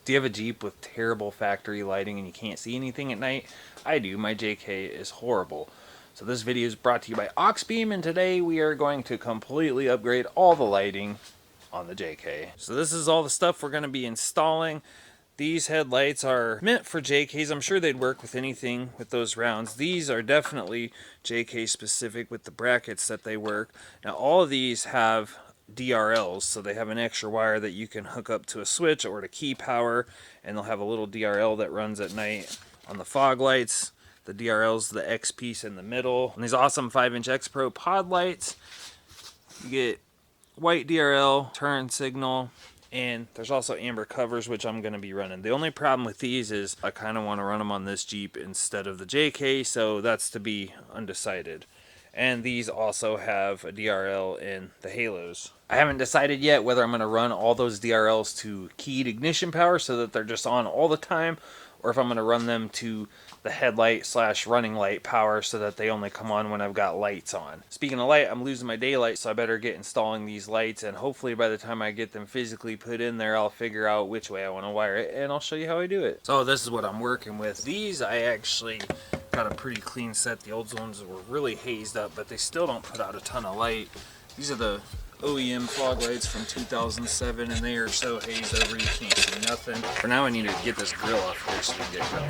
Do you have a Jeep with terrible factory lighting and you can't see anything at night? I do. My JK is horrible. So this video is brought to you by Auxbeam, and today we are going to completely upgrade all the lighting on the JK. So this is all the stuff we're going to be installing. These headlights are meant for JKs. I'm sure they'd work with anything with those rounds. These are definitely JK specific with the brackets that they work. Now all of these have DRLs, so they have an extra wire that you can hook up to a switch or to key power, and they'll have a little DRL that runs at night. On the fog lights, the DRL's the X piece in the middle. On these awesome 5-inch X Pro pod lights, you get white DRL, turn signal, and there's also amber covers, which I'm going to be running. The only problem with these is I kind of want to run them on this Jeep instead of the JK, so that's to be undecided. And these also have a DRL in the halos. I haven't decided yet whether I'm going to run all those DRLs to keyed ignition power so that they're just on all the time, or if I'm going to run them to the headlight / running light power so that they only come on when I've got lights on. Speaking of light, I'm losing my daylight, so I better get installing these lights, and hopefully by the time I get them physically put in there, I'll figure out which way I want to wire it, and I'll show you how I do it. So this is what I'm working with. These I actually got a pretty clean set. The old ones were really hazed up, but they still don't put out a ton of light. These are the OEM fog lights from 2007, and they are so hazed over you can't see nothing. For now I need to get this grill off here so we can get going.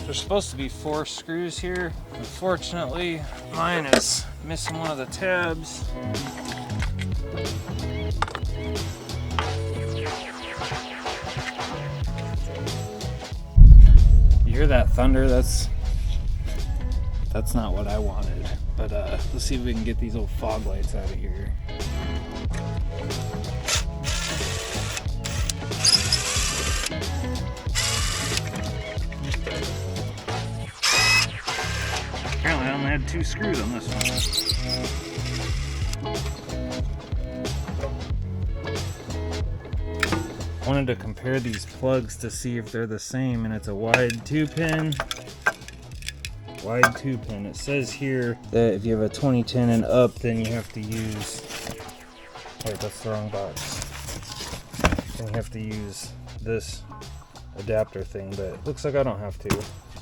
There's supposed to be 4 screws here. Unfortunately, mine is missing one of the tabs. You hear that thunder? That's not what I wanted. But let's see if we can get these old fog lights out of here. Apparently I only had 2 screws on this one. Wanted to compare these plugs to see if they're the same, and it's a wide 2-pin. Wide 2-pin. It says here that if you have a 2010 and up, then you have to use... Wait, that's the wrong box. Then you have to use this adapter thing, but it looks like I don't have to.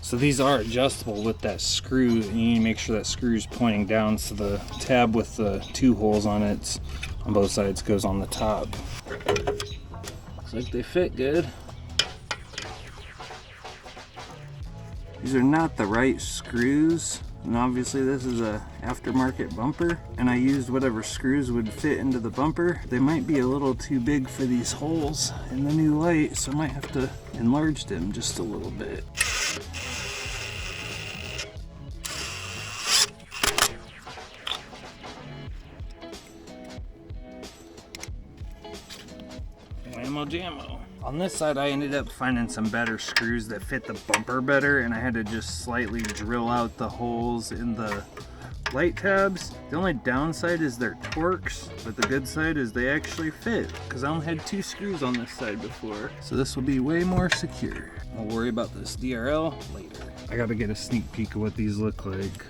So these are adjustable with that screw, and you need to make sure that screw is pointing down, so the tab with the 2 holes on it on both sides goes on the top. Looks like they fit good. These are not the right screws, and obviously this is a aftermarket bumper, and I used whatever screws would fit into the bumper. They might be a little too big for these holes in the new light, so I might have to enlarge them just a little bit. Whammo jammo. On this side I ended up finding some better screws that fit the bumper better, and I had to just slightly drill out the holes in the light tabs. The only downside is their torques, but the good side is they actually fit, because I only had 2 screws on this side before. So this will be way more secure. I'll worry about this DRL later. I gotta get a sneak peek of what these look like.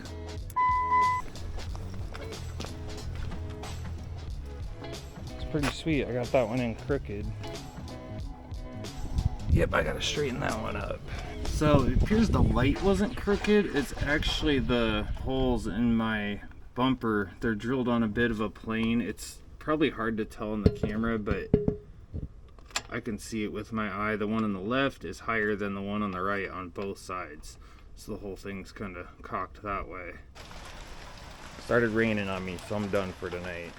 It's pretty sweet. I got that one in crooked. Yep, I gotta straighten that one up. So it appears the light wasn't crooked. It's actually the holes in my bumper. They're drilled on a bit of a plane. It's probably hard to tell on the camera, but I can see it with my eye. The one on the left is higher than the one on the right on both sides. So the whole thing's kind of cocked that way. Started raining on me, so I'm done for tonight.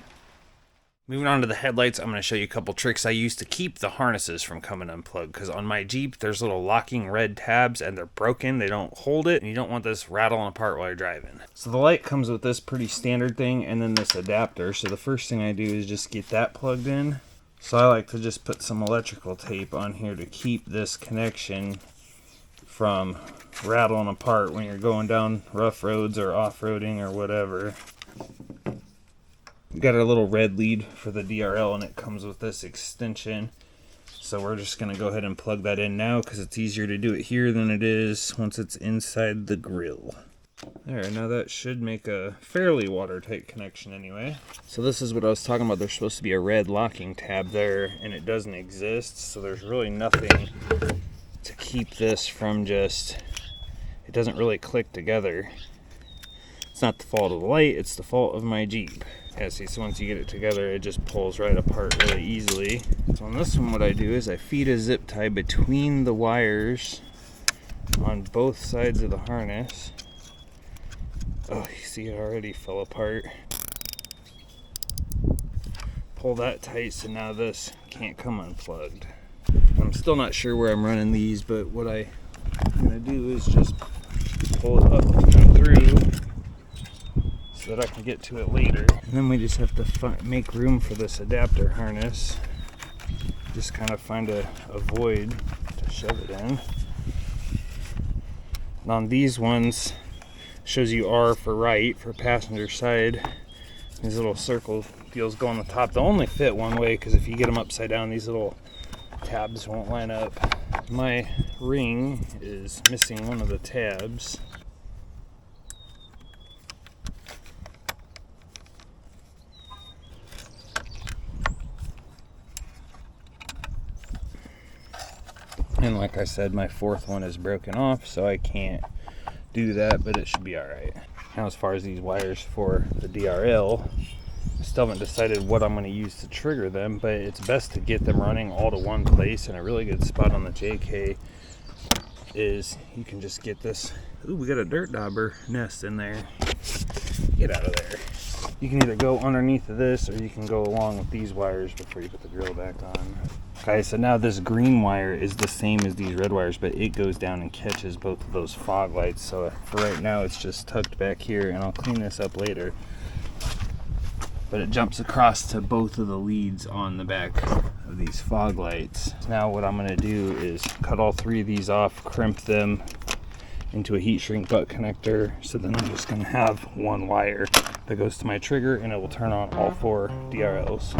Moving on to the headlights, I'm going to show you a couple tricks I use to keep the harnesses from coming unplugged, because on my Jeep there's little locking red tabs and they're broken. They don't hold it, and you don't want this rattling apart while you're driving. So the light comes with this pretty standard thing and then this adapter. So the first thing I do is just get that plugged in. So I like to just put some electrical tape on here to keep this connection from rattling apart when you're going down rough roads or off-roading or whatever. We got our little red lead for the DRL, and it comes with this extension. So we're just going to go ahead and plug that in now because it's easier to do it here than it is once it's inside the grill. There, now that should make a fairly watertight connection anyway. So this is what I was talking about. There's supposed to be a red locking tab there, and it doesn't exist. So there's really nothing to keep this from just, it doesn't really click together. It's not the fault of the light, it's the fault of my Jeep. Yeah, see, so once you get it together, it just pulls right apart really easily. So on this one, what I do is I feed a zip tie between the wires on both sides of the harness. Oh, you see it already fell apart. Pull that tight so now this can't come unplugged. I'm still not sure where I'm running these, but what I'm gonna do is just pull it up and through so that I can get to it later. And then we just have to make room for this adapter harness. Just kind of find a void to shove it in. And on these ones, shows you R for right, for passenger side. These little circle deals go on the top. They'll only fit one way because if you get them upside down, these little tabs won't line up. My ring is missing one of the tabs. And like I said, my fourth one is broken off, so I can't do that, but it should be all right. Now, as far as these wires for the DRL, I still haven't decided what I'm going to use to trigger them, but it's best to get them running all to one place. And a really good spot on the JK is you can just get this. Ooh, we got a dirt dauber nest in there. Get out of there. You can either go underneath of this, or you can go along with these wires before you put the grill back on. Okay, so now this green wire is the same as these red wires, but it goes down and catches both of those fog lights. So for right now, it's just tucked back here, and I'll clean this up later. But it jumps across to both of the leads on the back of these fog lights. Now what I'm gonna do is cut all three of these off, crimp them into a heat shrink butt connector. So then I'm just gonna have one wire that goes to my trigger, and it will turn on all four DRLs.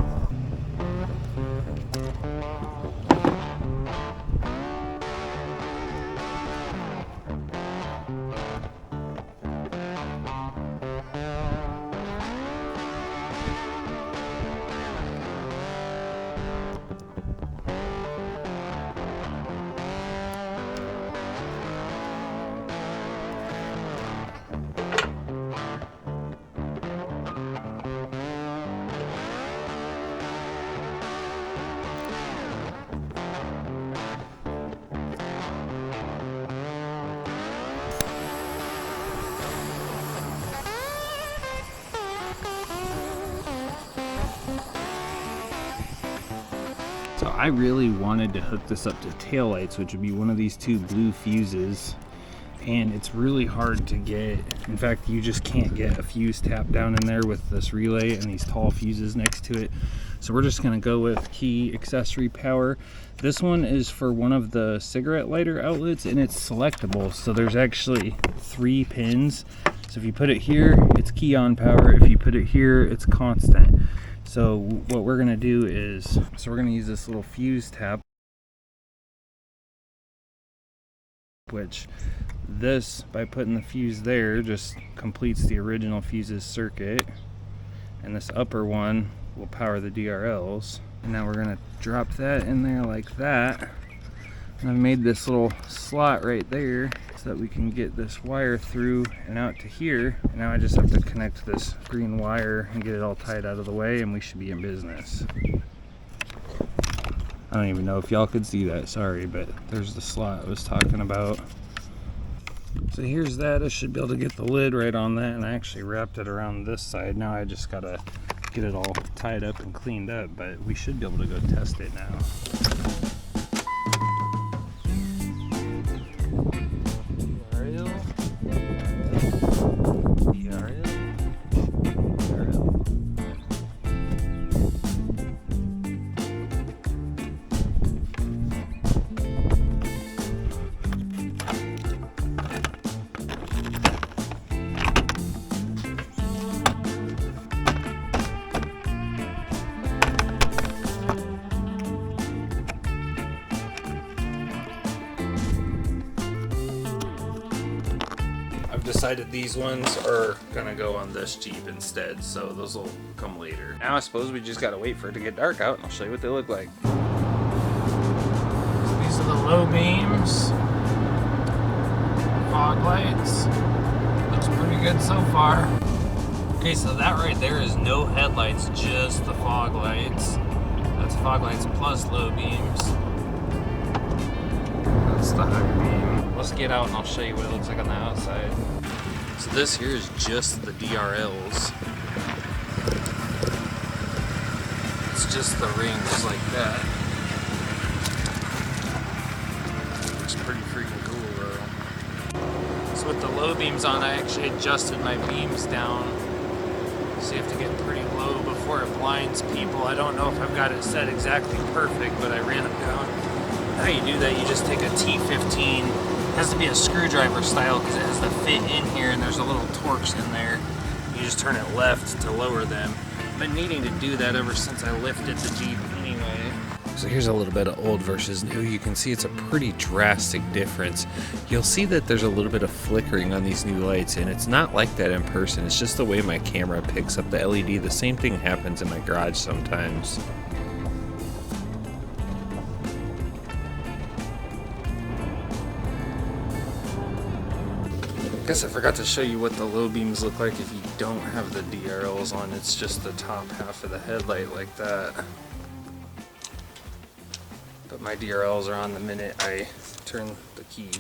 So I really wanted to hook this up to taillights, which would be one of these two blue fuses, and it's really hard to get. In fact, you just can't get a fuse tap down in there with this relay and these tall fuses next to it. So we're just gonna go with key accessory power. This one is for one of the cigarette lighter outlets, and it's selectable. So there's actually 3 pins. So if you put it here, it's key on power. If you put it here, it's constant. So what we're gonna do is, we're gonna use this little fuse tap, which this, by putting the fuse there, just completes the original fuse's circuit. And this upper one will power the DRLs. And now we're gonna drop that in there like that. And I've made this little slot right there so that we can get this wire through and out to here. And now I just have to connect this green wire and get it all tied out of the way, and we should be in business. I don't even know if y'all could see that, sorry, but there's the slot I was talking about. So here's that. I should be able to get the lid right on that, and I actually wrapped it around this side. Now I just gotta get it all tied up and cleaned up, but we should be able to go test it now. decided these ones are gonna go on this Jeep instead, so those will come later. Now I suppose we just gotta wait for it to get dark out and I'll show you what they look like. So these are the low beams. Fog lights. Looks pretty good so far. Okay, so that right there is no headlights, just the fog lights. That's fog lights plus low beams. That's the high beam. Let's get out and I'll show you what it looks like on the outside. So this here is just the DRLs. It's just the rings like that. Looks pretty freaking cool though. So with the low beams on, I actually adjusted my beams down. So you have to get pretty low before it blinds people. I don't know if I've got it set exactly perfect, but I ran them down. How you do that, you just take a T15. It has to be a screwdriver style because it has to fit in here and there's a little Torx in there. You just turn it left to lower them. I've been needing to do that ever since I lifted the Jeep anyway. So here's a little bit of old versus new. You can see it's a pretty drastic difference. You'll see that there's a little bit of flickering on these new lights, and it's not like that in person. It's just the way my camera picks up the LED. The same thing happens in my garage sometimes. I guess I forgot to show you what the low beams look like if you don't have the DRLs on. It's just the top half of the headlight like that. But my DRLs are on the minute I turn the key.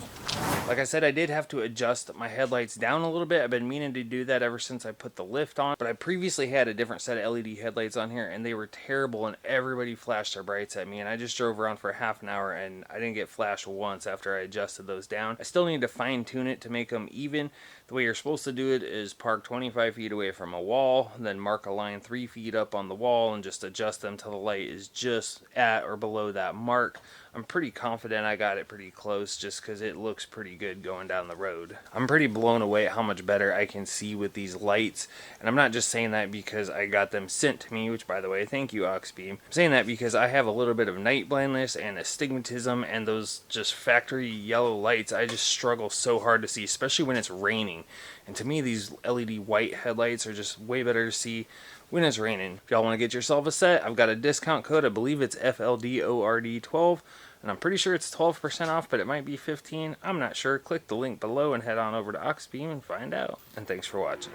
Like I said, I did have to adjust my headlights down a little bit. I've been meaning to do that ever since I put the lift on. But I previously had a different set of LED headlights on here and they were terrible and everybody flashed their brights at me. And I just drove around for half an hour and I didn't get flashed once after I adjusted those down. I still need to fine tune it to make them even. The way you're supposed to do it is park 25 feet away from a wall, then mark a line 3 feet up on the wall and just adjust them till the light is just at or below that mark. I'm pretty confident I got it pretty close just because it looks pretty good going down the road. I'm pretty blown away at how much better I can see with these lights, and I'm not just saying that because I got them sent to me, which by the way, thank you auxbeam. I'm saying that because I have a little bit of night blindness and astigmatism, and those just factory yellow lights I just struggle so hard to see, especially when it's raining. And to me, these LED white headlights are just way better to see when it's raining. If y'all want to get yourself a set, I've got a discount code. I believe it's FLDORD12, and I'm pretty sure it's 12% off, but it might be 15. I'm not sure. Click the link below and head on over to auxbeam and find out. And thanks for watching.